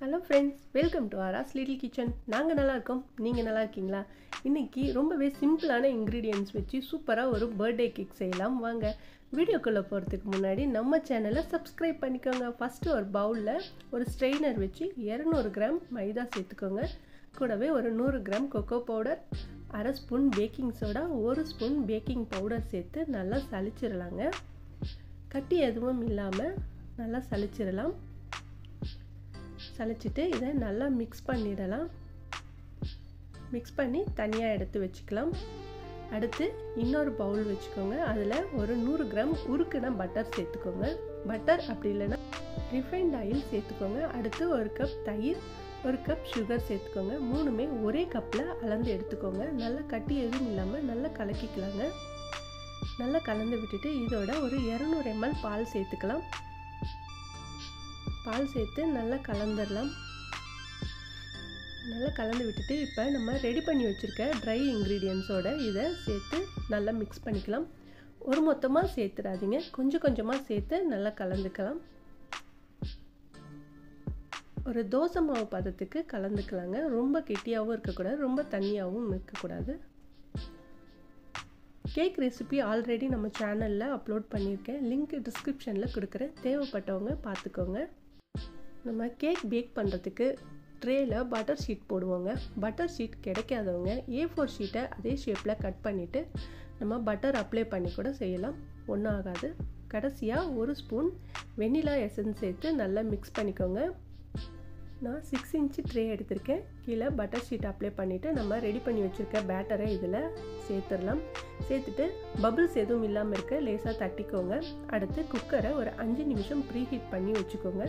Hello friends, welcome to Ara's Little Kitchen. நாங்க நல்லா இருக்கோம். நீங்க நல்லா இருக்கீங்களா? இன்னைக்கு ரொம்பவே சிம்பிளான ingredients வச்சு சூப்பரா ஒரு பர்த்டே கேக் செய்யலாம். வாங்க வீடியோக்குள்ள போறதுக்கு முன்னாடி நம்ம சேனலை subscribe பண்ணிக்கோங்க. ஃபர்ஸ்ட் ஒரு பவுல்ல ஒரு ஸ்ட்ரெயினர் வச்சு 200 கிராம் மைதா சேர்த்துக்கோங்க. கூடவே ஒரு 100 gram cocoa powder, 1/2 spoon baking soda, 1 spoon baking powder சேர்த்து நல்லா சலிச்சிரலாங்க. கட்டி எதுவும் இல்லாம நல்லா சலிச்சிரலாம். சலிச்சிட்டு இதை நல்லா மிக்ஸ் பண்ணிடலாம். மிக்ஸ் பண்ணி தனியாக எடுத்து வச்சுக்கலாம். அடுத்து இன்னொரு பவுல் வச்சுக்கோங்க. அதில் ஒரு 100 கிராம் உருக்குன பட்டர் சேர்த்துக்கோங்க. பட்டர் அப்படி இல்லைன்னா ரிஃபைண்ட் ஆயில் சேர்த்துக்கோங்க. அடுத்து ஒரு கப் தயிர், ஒரு கப் சுகர் சேர்த்துக்கோங்க. மூணுமே ஒரே கப்பில் அளந்து எடுத்துக்கோங்க. நல்லா கட்டி எதுவும் இல்லாமல் நல்லா கலக்கிக்கலாங்க. நல்லா கலந்து விட்டுட்டு இதோட ஒரு 200 ml பால் சேர்த்துக்கலாம். பால் சேர்த்து நல்லா கலந்துடலாம். நல்லா கலந்து விட்டுட்டு இப்போ நம்ம ரெடி பண்ணி வச்சுருக்க ட்ரை இன்க்ரீடியன்ஸோட இதை சேர்த்து நல்லா மிக்ஸ் பண்ணிக்கலாம். ஒரு மொத்தமாக சேர்த்துடாதீங்க, கொஞ்சம் கொஞ்சமாக சேர்த்து நல்லா கலந்துக்கலாம். ஒரு தோசை மாவு பதத்துக்கு கலந்துக்கலாங்க. ரொம்ப கெட்டியாகவும் இருக்கக்கூடாது, ரொம்ப தண்ணியாகவும் இருக்கக்கூடாது. கேக் ரெசிபி ஆல்ரெடி நம்ம சேனலில் அப்லோட் பண்ணியிருக்கேன். லிங்க் டிஸ்கிரிப்ஷனில் கொடுக்குறேன், தேவைப்பட்டவங்க பார்த்துக்கோங்க. நம்ம கேக் பேக் பண்ணுறதுக்கு ட்ரேயில் பட்டர் ஷீட் போடுவோங்க. பட்டர் ஷீட் கிடைக்காதவங்க A4 ஷீட்டை அதே ஷேப்பில் கட் பண்ணிவிட்டு நம்ம பட்டர் அப்ளை பண்ணி கூட செய்யலாம், ஒன்றும் ஆகாது. கடைசியாக 1 ஸ்பூன் வெனிலா எசன்ஸ் சேர்த்து நல்லா மிக்ஸ் பண்ணிக்கோங்க. நான் 6 இன்ச்சு ட்ரே எடுத்திருக்கேன். கீழே பட்டர் ஷீட் அப்ளை பண்ணிவிட்டு நம்ம ரெடி பண்ணி வச்சுருக்க பேட்டரை இதில் சேர்த்துடலாம். சேர்த்துட்டு பபிள்ஸ் எதுவும் இல்லாமல் இருக்க லேசாக தட்டிக்கோங்க. அடுத்து குக்கரை ஒரு 5 நிமிஷம் ப்ரீஹீட் பண்ணி வச்சுக்கோங்க.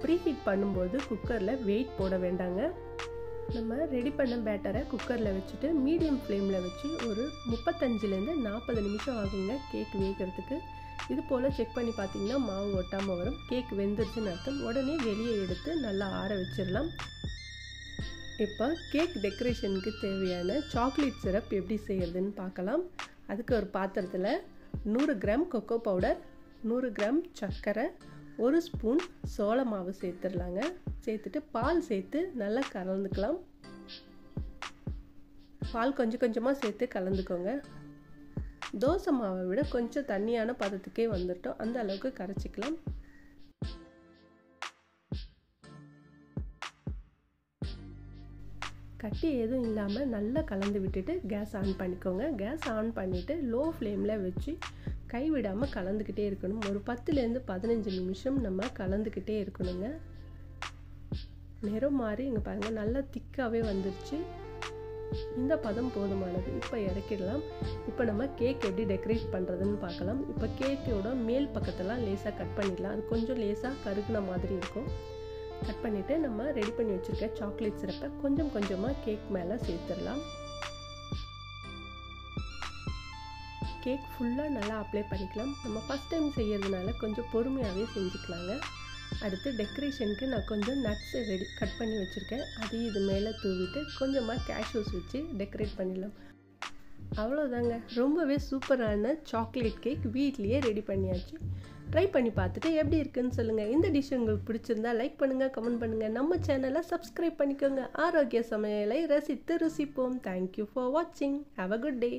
ப்ரீஹீட் பண்ணும்போது குக்கரில் வெயிட் போட வேண்டாங்க. நம்ம ரெடி பண்ண பேட்டரை குக்கரில் வச்சுட்டு மீடியம் ஃப்ளேமில் வச்சு ஒரு 35லேருந்து 40 நிமிஷம் ஆகுங்க கேக் வேகிறதுக்கு. இது போல் செக் பண்ணி பார்த்தீங்கன்னா மாவு ஒட்டாமல் வரும். கேக் வெந்துருச்சுன்னு அர்த்தம். உடனே வெளியே எடுத்து நல்லா ஆற வச்சிடலாம். இப்போ கேக் டெக்கரேஷனுக்கு தேவையான சாக்லேட் சிரப் எப்படி செய்யறதுன்னு பார்க்கலாம். அதுக்கு ஒரு பாத்திரத்தில் 100 கிராம் கொக்கோ பவுடர், 100 கிராம் சர்க்கரை, 1 ஸ்பூன் சோள மாவு சேர்த்துடலாங்க. சேர்த்துட்டு பால் சேர்த்து நல்லா கலந்துக்கலாம். பால் கொஞ்சம் கொஞ்சமாக சேர்த்து கலந்துக்கோங்க. தோசை மாவை விட கொஞ்சம் தண்ணியான பதத்துக்கே வந்துட்டோம், அந்த அளவுக்கு கரைச்சிக்கலாம். கட்டி எதுவும் இல்லாமல் நல்லா கலந்து விட்டுட்டு கேஸ் ஆன் பண்ணிக்கோங்க. கேஸ் ஆன் பண்ணிவிட்டு லோ ஃப்ளேமில் வச்சு கைவிடாமல் கலந்துக்கிட்டே இருக்கணும். ஒரு 10லேருந்து 15 நிமிஷம் நம்ம கலந்துக்கிட்டே இருக்கணுங்க. நிறம் மாறி இங்கே பாருங்கள் நல்லா திக்காகவே வந்துருச்சு. இந்த பதம் போதுமானது. இப்போ இறக்கிடலாம். இப்போ நம்ம கேக் எப்படி டெக்கரேட் பண்ணுறதுன்னு பார்க்கலாம். இப்போ கேக்கோட மேல் பக்கத்தெல்லாம் லேசாக கட் பண்ணிடலாம். அது கொஞ்சம் லேசாக கருகுன மாதிரி இருக்கும். கட் பண்ணிவிட்டு நம்ம ரெடி பண்ணி வச்சுருக்க சாக்லேட் சிரப்பை கொஞ்சம் கொஞ்சமாக கேக் மேலே சேர்த்துடலாம். கேக் ஃபுல்லாக நல்லா அப்ளை பண்ணிக்கலாம். நம்ம ஃபஸ்ட் டைம் செய்யறதுனால கொஞ்சம் பொறுமையாகவே செஞ்சுக்கலாங்க. அடுத்து டெக்கரேஷனுக்கு நான் கொஞ்சம் நட்ஸ் கட் பண்ணி வச்சுருக்கேன். அதையும் இது மேலே தூவிட்டு கொஞ்சமாக கேஷ்யூஸ் வச்சு டெக்கரேட் பண்ணிடலாம். அவ்வளோதாங்க, ரொம்பவே சூப்பரான சாக்லேட் கேக் வீட்லேயே ரெடி பண்ணியாச்சு. ட்ரை பண்ணி பார்த்துட்டு எப்படி இருக்குன்னு சொல்லுங்கள். இந்த டிஷ் உங்களுக்கு பிடிச்சிருந்தா லைக் பண்ணுங்கள், கமெண்ட் பண்ணுங்கள். நம்ம சேனலை சப்ஸ்கிரைப் பண்ணிக்கோங்க. ஆரோக்கிய சமையலை ரசித்து ருசிப்போம். தேங்க்யூ ஃபார் வாட்சிங். Have a good day.